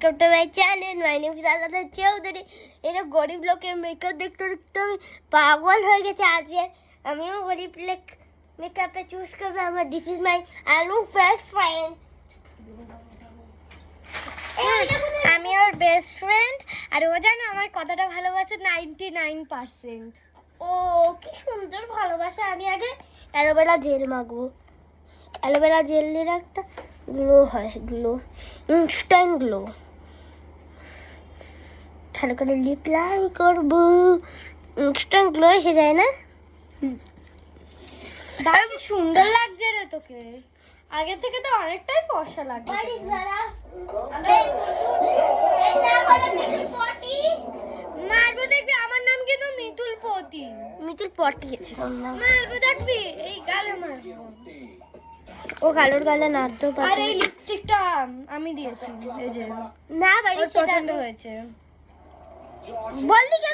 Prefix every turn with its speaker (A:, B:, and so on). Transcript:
A: Welcome to my channel. My name is Alada Chowdhury. এরা গরিব লোকের মেকআপ দেখতে দেখতে আমি পাগল হয়ে গেছে আজকে। আমিও গরিব লোক মেকআপে চুজ করবো আমার দিস ইজ মাই আলু বেস্ট ফ্রেন্ড। আমি ওর বেস্ট ফ্রেন্ড আর ও জানো আমার কতটা ভালোবাসে 99%। ও কি সুন্দর ভালোবাসা। আমি আগে অ্যালোভেরা জেল মাখবো। অ্যালোভেরা জেল দিয়ে একটা গ্লো হয়, গ্লো ইনস্ট্যান্ট গ্লো। ভালো করে লিপলাই করবো, ইনস্ট্যান্ট গ্লো এসে যায় না?
B: দারুণ সুন্দর লাগছে রে তোকে, আগে থেকে তো অনেকটাই ফর্সা লাগছে। মারবো দেখবি, আমার নাম কিন্তু মিতুল পতি।
A: মিতুল পটি গেছে
B: মারবো দেখবি, এই গালে মারবো।
A: ও কালোর গালে নাড়তে
B: আর
A: পারে।
B: এই লিপস্টিকটা আমি দিয়েছি, এই যে
A: না বাড়ি
B: ওর পছন্দ হয়েছে।
A: বললি কেন